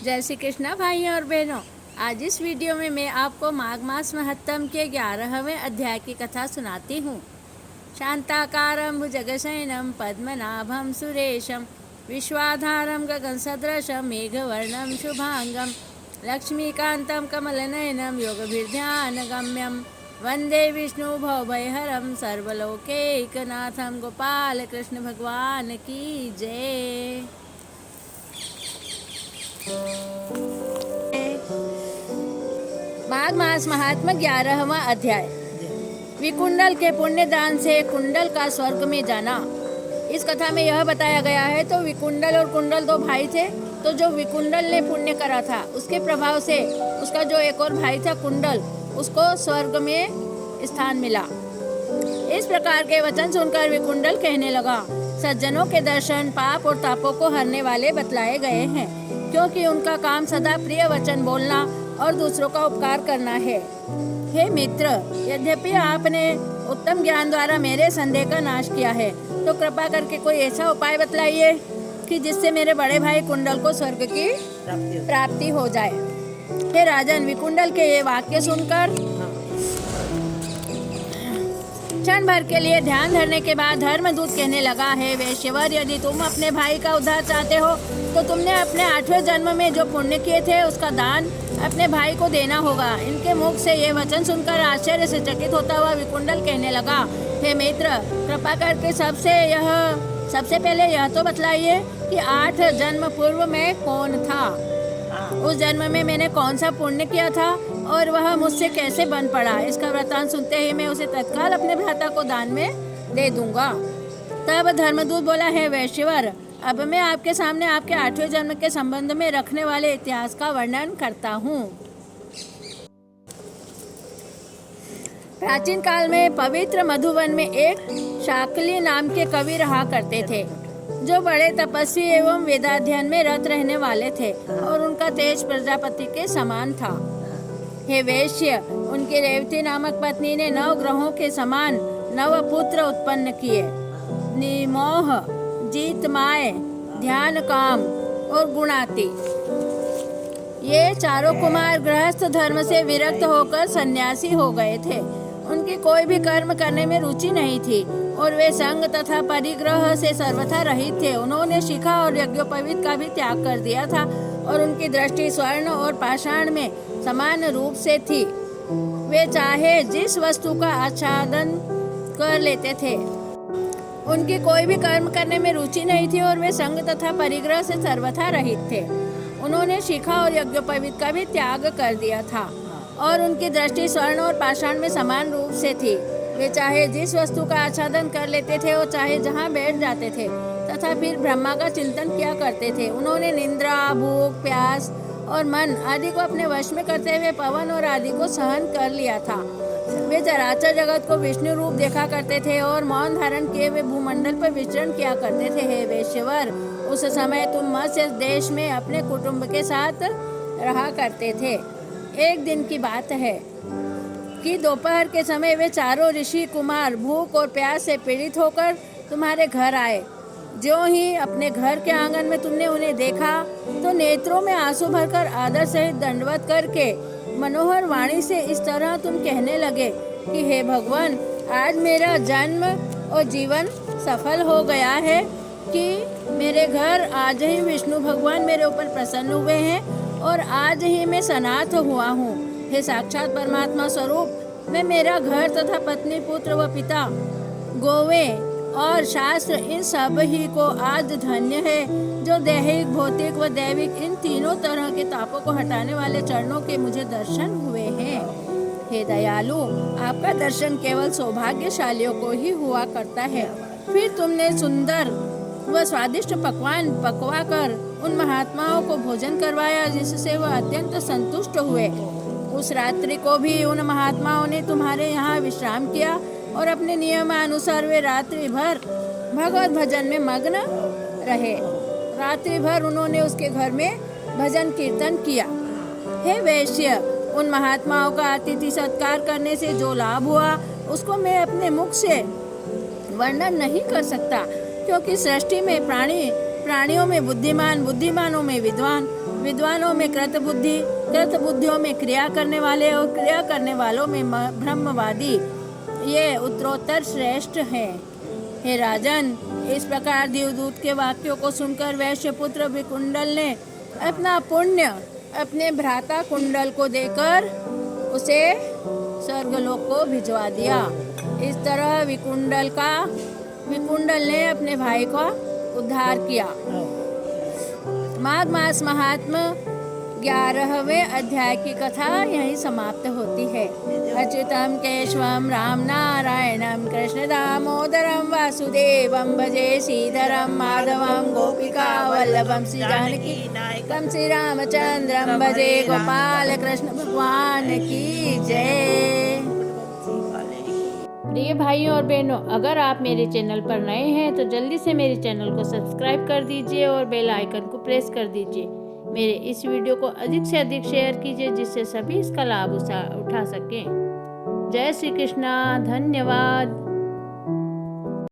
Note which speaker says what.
Speaker 1: जय श्री कृष्णा भाइयों और बहनों। आज इस वीडियो में मैं आपको माघ मास महत्तम के 11वें अध्याय की कथा सुनाती हूँ। शांताकारं भुजगशयनं पद्मनाभं सुरेशं विश्वाधारं गगनसदृशं मेघवर्णं शुभांगं लक्ष्मीकान्तं कमलनयनं योगभिर्ध्यानगम्यं वन्दे विष्णु भवभयहरं सर्वलोकैकनाथं। गोपाल कृष्ण भगवान की जय। माघ मास महात्मा 11वां अध्याय। विकुंडल के पुण्य दान से कुंडल का स्वर्ग में जाना। इस कथा में यह बताया गया है। तो विकुंडल और कुंडल दो भाई थे। तो जो विकुंडल ने पुण्य करा था उसके प्रभाव से उसका जो एक और भाई था कुंडल, उसको स्वर्ग में स्थान मिला। इस प्रकार के वचन सुनकर विकुंडल कहने लगा, सज्जनों के दर्शन पाप और तापों को हरने वाले बतलाए गए हैं, क्योंकि उनका काम सदा प्रिय वचन बोलना और दूसरों का उपकार करना है। हे मित्र, यद्यपि आपने उत्तम ज्ञान द्वारा मेरे संदेह का नाश किया है, तो कृपा करके कोई ऐसा उपाय बतलाइए कि जिससे मेरे बड़े भाई कुंडल को स्वर्ग की प्राप्ति हो जाए। हे राजन, विकुंडल के ये वाक्य सुनकर क्षण भर के लिए ध्यान धरने के बाद धर्मदूत कहने लगा, है वैश्यवर, यदि तुम अपने भाई का उद्धार चाहते हो तो तुमने अपने 8वें जन्म में जो पुण्य किए थे उसका दान अपने भाई को देना होगा। इनके मुख से ये वचन सुनकर आश्चर्य से चकित होता हुआ विकुंडल कहने लगा, हे मित्र, कृपा करके सबसे पहले यह तो बतलाइए कि 8 जन्म पूर्व में कौन था। उस जन्म में मैंने कौन सा पुण्य किया था और वह मुझसे कैसे बन पड़ा। इसका वृतांत सुनते ही मैं उसे तत्काल अपने भ्राता को दान में दे दूंगा। तब धर्मदूत बोला, है वैश्यवर, अब मैं आपके सामने आपके 8वें जन्म के संबंध में रखने वाले इतिहास का वर्णन करता हूँ। प्राचीन काल में पवित्र मधुवन में एक शाकली नाम के कवि रहा करते थे, जो बड़े तपस्वी एवं वेदाध्ययन में रत रहने वाले थे और उनका तेज प्रजापति के समान था। हे वैश्य, उनकी रेवती नामक पत्नी ने 9 ग्रहों के समान 9 पुत्र उत्पन्न किए। निमोह, जीतमाय, ध्यान काम और गुणाती। ये चारों कुमार गृहस्थ धर्म से विरक्त होकर सन्यासी हो गए थे। उनकी कोई भी कर्म करने में रुचि नहीं थी और वे संग तथा परिग्रह से सर्वथा रहित थे। उन्होंने शिखा और यज्ञोपवीत का भी त्याग कर दिया था और उनकी दृष्टि स्वर्ण और पाषाण में समान रूप से थी। वे चाहे जिस वस्तु का आच्छादन कर लेते थे। उनकी कोई भी कर्म करने में रुचि नहीं थी और वे संग तथा परिग्रह से सर्वथा रहित थे। उन्होंने शिखा और यज्ञोपवीत का भी त्याग कर दिया था और उनकी दृष्टि स्वर्ण और पाषाण में समान रूप से थी। वे चाहे जिस वस्तु का आच्छादन कर लेते थे और चाहे जहाँ बैठ जाते थे तथा फिर ब्रह्मा का चिंतन किया करते थे। उन्होंने निद्रा, भूख, प्यास और मन आदि को अपने वश में करते हुए पवन और आदि को सहन कर लिया था। वे चराचर जगत को विष्णु रूप देखा करते थे और मौन धारण किए वे भूमंडल पर विचरण किया करते थे। हे वैश्यवर, उस समय तुम मत्स्य देश में अपने कुटुंब के साथ रहा करते थे। एक दिन की बात है कि दोपहर के समय वे चारों ऋषि कुमार भूख और प्यास से पीड़ित होकर तुम्हारे घर आए। जो ही अपने घर के आंगन में तुमने उन्हें देखा तो नेत्रों में आंसू भरकर आदर सहित दंडवत करके मनोहर वाणी से इस तरह तुम कहने लगे कि हे भगवान, आज मेरा जन्म और जीवन सफल हो गया है कि मेरे घर आज ही विष्णु भगवान मेरे ऊपर प्रसन्न हुए हैं और आज ही मैं सनाथ हुआ हूँ। हे साक्षात परमात्मा स्वरूप, मैं मेरा घर तथा पत्नी, पुत्र व पिता, गोवें और शास्त्र, इन सब ही को आज धन्य है जो दैहिक, भौतिक व दैविक इन तीनों तरह के तापों को हटाने वाले चरणों के मुझे दर्शन हुए हैं। हे दयालु, आपका दर्शन केवल सौभाग्यशालियों को ही हुआ करता है। फिर तुमने सुंदर व स्वादिष्ट पकवान पकवा कर उन महात्माओं को भोजन करवाया जिससे वह अत्यंत संतुष्ट हुए। उस रात्रि को भी उन महात्माओं ने तुम्हारे यहाँ विश्राम किया और अपने नियमानुसार वे रात्रि भर भगवत भजन में मग्न रहे। रात्रि भर उन्होंने उसके घर में भजन कीर्तन किया। हे वैश्य, उन महात्माओं का अतिथि सत्कार करने से जो लाभ हुआ उसको मैं अपने मुख से वर्णन नहीं कर सकता, क्योंकि सृष्टि में प्राणियों में बुद्धिमान, बुद्धिमानों में विद्वान, विद्वानों में कृतबुद्धि, कृतबुद्धियों में क्रिया करने वाले और क्रिया करने वालों में ब्रह्मवादी, ये उत्तरोत्तर श्रेष्ठ है। हे राजन, इस प्रकार देवदूत के वाक्यों को सुनकर वैश्यपुत्र विकुंडल ने अपना पुण्य अपने भ्राता कुंडल को देकर उसे स्वर्गलोक को भिजवा दिया। इस तरह विकुंडल ने अपने भाई का उद्धार किया। माघ मास महात्म 11वें अध्याय की कथा यहीं समाप्त होती है। अच्युतम केशवम राम नारायणम कृष्ण दामोदरम वासुदेवम भजे श्रीधरम माधवम गोपिका वल्लभम श्री जानकी नायकम श्री रामचंद्रम भजे गोपाल कृष्ण भगवान की जय। प्रिय भाइयों और बहनों, अगर आप मेरे चैनल पर नए हैं तो जल्दी से मेरे चैनल को सब्सक्राइब कर दीजिए और बेल आइकन को प्रेस कर दीजिए। मेरे इस वीडियो को अधिक से अधिक शेयर कीजिए जिससे सभी इसका लाभ उठा सकें। जय श्री कृष्णा, धन्यवाद।